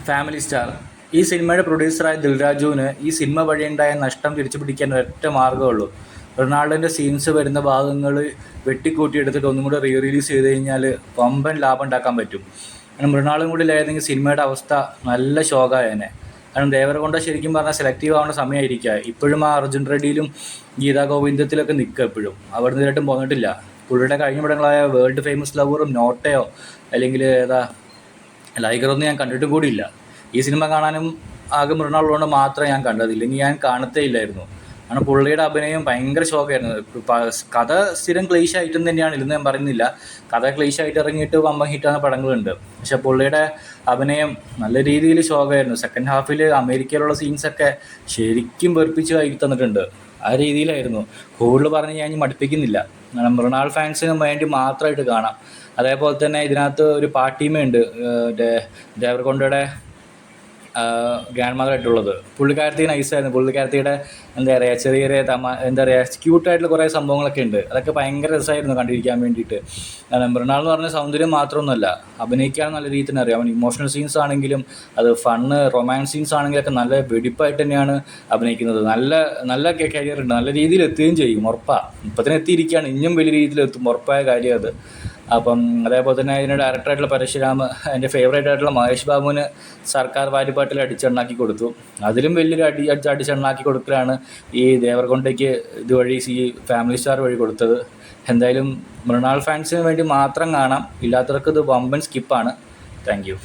Family star. ഈ സിനിമയുടെ പ്രൊഡ്യൂസറായ ദിൽരാജുവിന് ഈ സിനിമ വഴിയുണ്ടായ നഷ്ടം തിരിച്ചു പിടിക്കാൻ ഒരൊറ്റ മാർഗ്ഗമുള്ളൂ. റൊണാൾഡോൻ്റെ സീൻസ് വരുന്ന ഭാഗങ്ങൾ വെട്ടിക്കൂട്ടിയെടുത്തിട്ട് ഒന്നും കൂടെ റിലീസ് ചെയ്ത് കഴിഞ്ഞാൽ വമ്പൻ ലാഭം ഉണ്ടാക്കാൻ പറ്റും. കാരണം റൊണാൾഡോയും കൂടി ഇല്ലായിരുന്നെങ്കിൽ സിനിമയുടെ അവസ്ഥ നല്ല ശോകമായേനെ. കാരണം ദേവരകൊണ്ട ശരിക്കും പറഞ്ഞാൽ സെലക്റ്റീവ് ആവേണ്ട സമയമായിരിക്കുക. ഇപ്പോഴും ആ അർജുൻ റെഡ്ഡിയിലും ഗീതാ ഗോവിന്ദത്തിലൊക്കെ നിൽക്കുക. എപ്പോഴും അവിടെ നിന്നിട്ടും പോന്നിട്ടില്ല. പുള്ളിയുടെ കഴിഞ്ഞ പടങ്ങളായ വേൾഡ് ഫേമസ് ലവറും നോട്ടയോ അല്ലെങ്കിൽ ഏതാ ലൈഗറൊന്നും ഞാൻ കണ്ടിട്ടും കൂടിയില്ല. ഈ സിനിമ കാണാനും ആകെ മൃണാളുകൊണ്ട് മാത്രമേ ഞാൻ കണ്ടത്, ഇല്ലെങ്കിൽ ഞാൻ കാണത്തേ ഇല്ലായിരുന്നു. കാരണം പുള്ളിയുടെ അഭിനയം ഭയങ്കര ശോകമായിരുന്നു. കഥ സ്ഥിരം ക്ലീശായിട്ടും തന്നെയാണ്, ഇല്ലെന്ന് ഞാൻ പറയുന്നില്ല. കഥ ക്ലീശായിട്ട് ഇറങ്ങിയിട്ട് വമ്പൻ ഹിറ്റാകുന്ന പടങ്ങളുണ്ട്. പക്ഷെ പുള്ളിയുടെ അഭിനയം നല്ല രീതിയിൽ ശോകമായിരുന്നു. സെക്കൻഡ് ഹാഫിൽ അമേരിക്കയിലുള്ള സീൻസൊക്കെ ശരിക്കും വെറുപ്പിച്ച് കയറ്റി തന്നിട്ടുണ്ട്. ആ രീതിയിലായിരുന്നു. കൂടുതൽ പറഞ്ഞ് ഞാൻ മടുപ്പിക്കുന്നില്ല. മൃണാൾ ഫാൻസിന് വേണ്ടി മാത്രമായിട്ട് കാണാം. അതേപോലെ തന്നെ ഇതിനകത്ത് ഒരു പാർട്ടിയുമുണ്ട്, ദേവരകൊണ്ടയുടെ ഗ്രാൻഡ് മദറായിട്ടുള്ളത്. പുള്ളിക്കാരത്തി നൈസായിരുന്നു. പുള്ളിക്കാരത്തിയുടെ എന്താ പറയുക, ചെറിയ ചെറിയ എന്താ പറയുക, ക്യൂട്ടായിട്ടുള്ള കുറേ സംഭവങ്ങളൊക്കെ ഉണ്ട്. അതൊക്കെ ഭയങ്കര രസമായിരുന്നു കണ്ടിരിക്കാൻ വേണ്ടിയിട്ട്. മൃണാൾ എന്ന് പറഞ്ഞ സൗന്ദര്യം മാത്രമൊന്നുമല്ല, അഭിനയിക്കാൻ നല്ല രീതിയിൽ തന്നെ അറിയാം. അവൻ ഇമോഷണൽ സീൻസ് ആണെങ്കിലും അത് ഫണ്ണ് റൊമാൻസ് സീൻസ് ആണെങ്കിലൊക്കെ നല്ല വെടിപ്പായിട്ട് തന്നെയാണ് അഭിനയിക്കുന്നത്. നല്ല നല്ല കരിയർ ഉണ്ട്, നല്ല രീതിയിൽ എത്തുകയും ചെയ്യും, ഉറപ്പാണ്. ഇപ്പത്തിന് എത്തിയിരിക്കുകയാണ്, ഇനിയും വലിയ രീതിയിൽ എത്തും, ഉറപ്പായ കാര്യം അത്. അപ്പം അതേപോലെ തന്നെ ഇതിൻ്റെ ഡയറക്ടറായിട്ടുള്ള പരശുരാം, എൻ്റെ ഫേവറേറ്റ് ആയിട്ടുള്ള മഹേഷ് ബാബുവിന് സർക്കാർ വാരിപ്പാട്ടിൽ അടിച്ചെണ്ണാക്കി കൊടുത്തു. അതിലും വലിയൊരു അടിച്ചെണ്ണാക്കി കൊടുക്കലാണ് ഈ ദേവരകൊണ്ടയ്ക്ക് ഇതുവഴി ഈ ഫാമിലി സ്റ്റാർ വഴി കൊടുത്തത്. എന്തായാലും മൃണാൾ ഫാൻസിന് വേണ്ടി മാത്രം കാണാം, ഇല്ലാത്തവർക്ക് ഇത് വമ്പൻ സ്കിപ്പാണ്. Thank you.